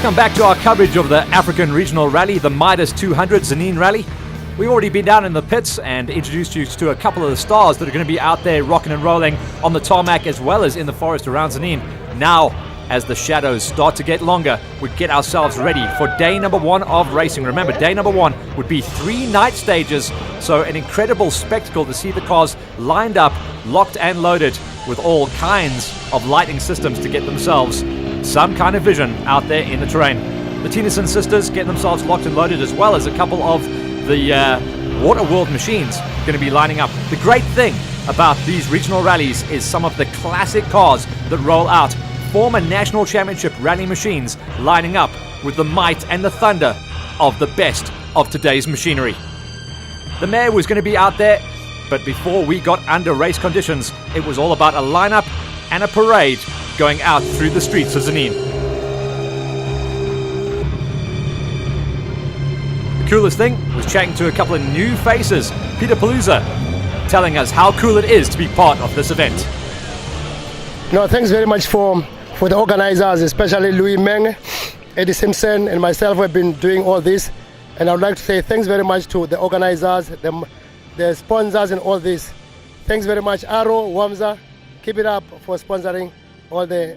Welcome back to our coverage of the African Regional Rally, the Midas 200 Tzaneen Rally. We've already been down in the pits and introduced you to a couple of the stars that are going to be out there rocking and rolling on the tarmac as well as in the forest around Tzaneen. Now, as the shadows start to get longer, we get ourselves ready for day number 1 of racing. Remember, day number 1 would be 3 night stages, so an incredible spectacle to see the cars lined up, locked and loaded with all kinds of lighting systems to get themselves some kind of vision out there in the terrain. The Tennyson sisters getting themselves locked and loaded, as well as a couple of the Water World machines going to be lining up. The great thing about these regional rallies is some of the classic cars that roll out. Former national championship rally machines lining up with the might and the thunder of the best of today's machinery. The mayor was going to be out there, but before we got under race conditions, it was all about a lineup and a parade going out through the streets of Tzaneen. The coolest thing was chatting to a couple of new faces. Peter Palooza telling us how cool it is to be part of this event. No, thanks very much for the organizers, especially Louis Meng, Eddie Simpson, and myself who have been doing all this. And I would like to say thanks very much to the organizers, the sponsors, and all this. Thanks very much, ARRO, Wamza. Keep it up for sponsoring all the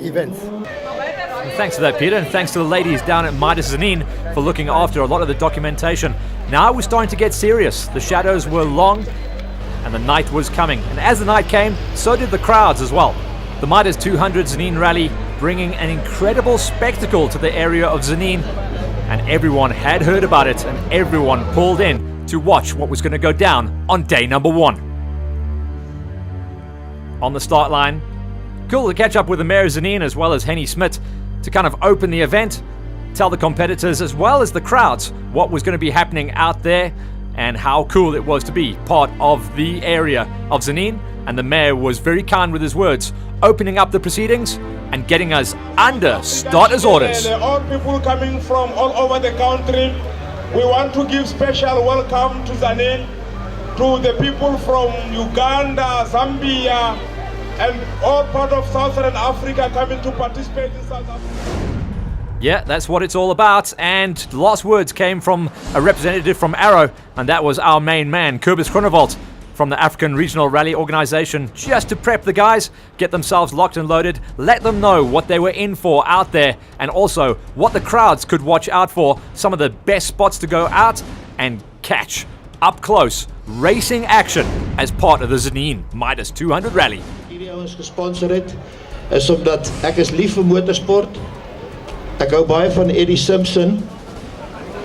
events. And thanks for that, Peter, and thanks to the ladies down at Midas Tzaneen for looking after a lot of the documentation. Now we're starting to get serious. The shadows were long and the night was coming. And as the night came, so did the crowds as well. The Midas 200 Tzaneen Rally bringing an incredible spectacle to the area of Tzaneen, and everyone had heard about it and everyone pulled in to watch what was going to go down on day number 1. On the start line, cool to catch up with the Mayor of Tzaneen as well as Henny Smit to kind of open the event, tell the competitors as well as the crowds what was going to be happening out there and how cool it was to be part of the area of Tzaneen. And the Mayor was very kind with his words, opening up the proceedings and getting us under starters orders. All people coming from all over the country, we want to give special welcome to Tzaneen, to the people from Uganda, Zambia, and all part of Southern Africa coming to participate in South Africa. Yeah, that's what it's all about. And the last words came from a representative from ARRO, and that was our main man, Kobus Groenewald, from the African Regional Rally Organization, just to prep the guys, get themselves locked and loaded, let them know what they were in for out there, and also what the crowds could watch out for, some of the best spots to go out and catch up close racing action as part of the Tzaneen Midas 200 Rally. Hierdie ouens gesponsor het is omdat ek is lief vir motorsport. Ek hou baie van Eddie Simpson.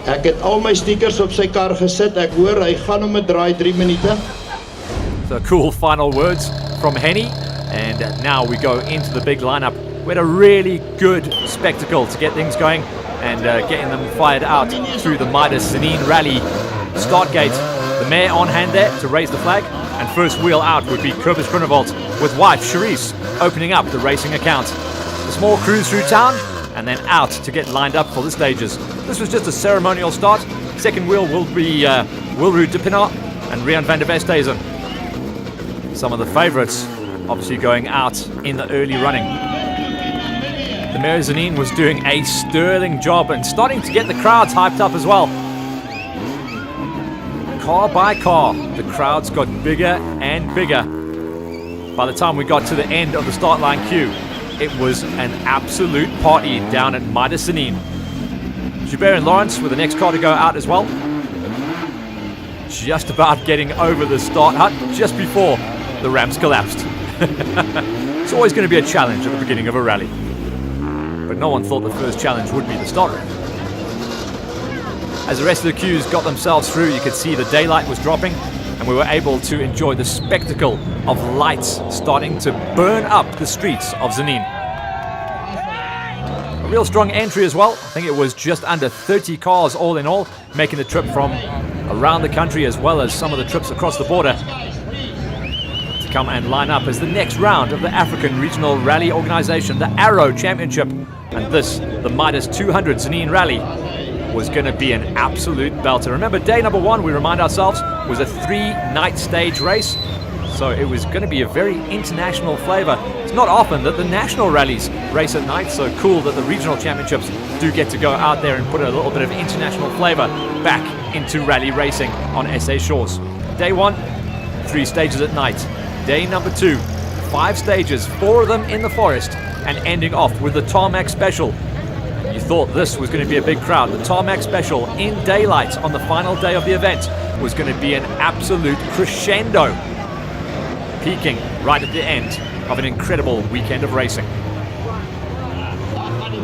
Ek het al my stickers op sy kar gesit. Ek hoor hy gaan om 'n draai 3 minute. So cool final words from Henny, and now we go into the big lineup. We had a really good spectacle to get things going and getting them fired out through the Midas Tzaneen Rally start gate. The mayor on hand there to raise the flag, and first wheel out would be Kobus Groenewald with wife Cherise opening up the racing account. A small cruise through town and then out to get lined up for the stages. This was just a ceremonial start. Second wheel will be Wilrud de Pinaar and Rian van der Westhuizen. Some of the favourites obviously going out in the early running. The Mayor of Tzaneen was doing a sterling job and starting to get the crowds hyped up as well. Car by car, the crowds got bigger and bigger. By the time we got to the end of the start line queue, it was an absolute party down at Midas Tzaneen. Joubert and Lawrence were the next car to go out as well. Just about getting over the start hut just before the ramps collapsed. It's always going to be a challenge at the beginning of a rally. But no one thought the first challenge would be the start ramp. As the rest of the queues got themselves through, you could see the daylight was dropping, and we were able to enjoy the spectacle of lights starting to burn up the streets of Tzaneen. A real strong entry as well. I think it was just under 30 cars all in all, making the trip from around the country as well as some of the trips across the border to come and line up as the next round of the African Regional Rally Organization, the ARRO Championship. And this, the Midas 200 Tzaneen Rally, was going to be an absolute belter. Remember, day number 1, we remind ourselves, was a 3-night stage race. So it was going to be a very international flavor. It's not often that the national rallies race at night, so cool that the regional championships do get to go out there and put a little bit of international flavor back into rally racing on SA shores. Day 1, 3 stages at night. Day number 2, 5 stages, 4 of them in the forest, and ending off with the Tarmac Special. You thought this was going to be a big crowd. The Tarmac Special in daylight on the final day of the event was going to be an absolute crescendo, peaking right at the end of an incredible weekend of racing.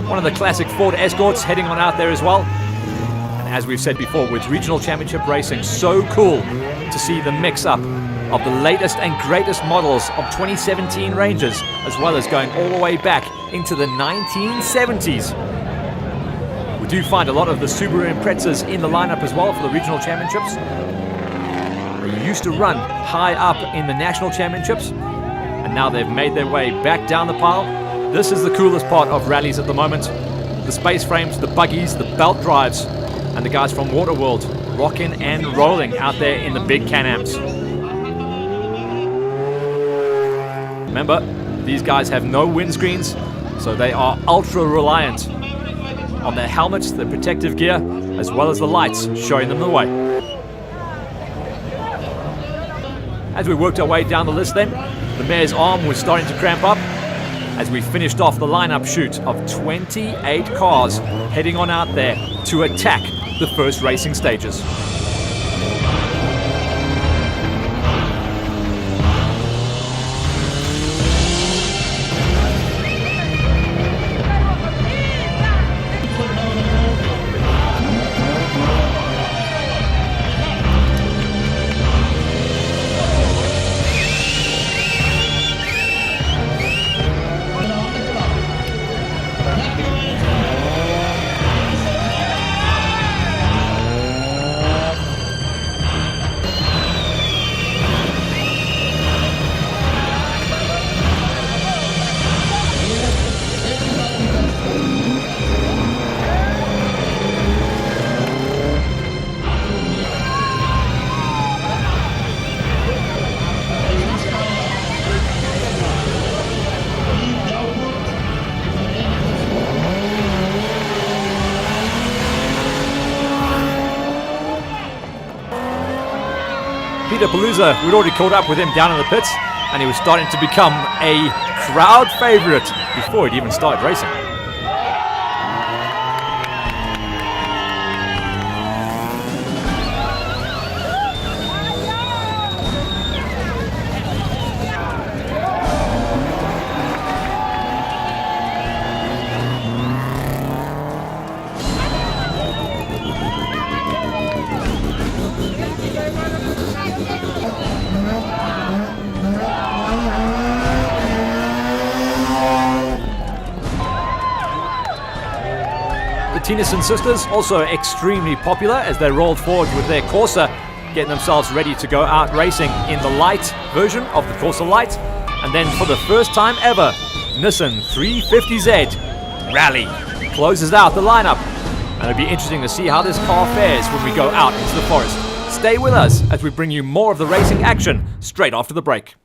One of the classic Ford Escorts heading on out there as well. And as we've said before, with regional championship racing, so cool to see the mix-up of the latest and greatest models of 2017 Rangers, as well as going all the way back into the 1970s. We do find a lot of the Subaru Imprezas in the lineup as well for the regional championships. They used to run high up in the national championships, and now they've made their way back down the pile. This is the coolest part of rallies at the moment. The space frames, the buggies, the belt drives, and the guys from Waterworld rocking and rolling out there in the big Can-Ams. Remember, these guys have no windscreens, so they are ultra reliant on their helmets, their protective gear, as well as the lights showing them the way. As we worked our way down the list then, the mayor's arm was starting to cramp up as we finished off the lineup shoot of 28 cars heading on out there to attack the first racing stages. Palooza, we'd already caught up with him down in the pits, and he was starting to become a crowd favorite before he'd even started racing. Tennyson sisters, also extremely popular as they rolled forward with their Corsa, getting themselves ready to go out racing in the light version of the Corsa Light. And then for the first time ever, Nissan 350Z Rally closes out the lineup. And it'll be interesting to see how this car fares when we go out into the forest. Stay with us as we bring you more of the racing action straight after the break.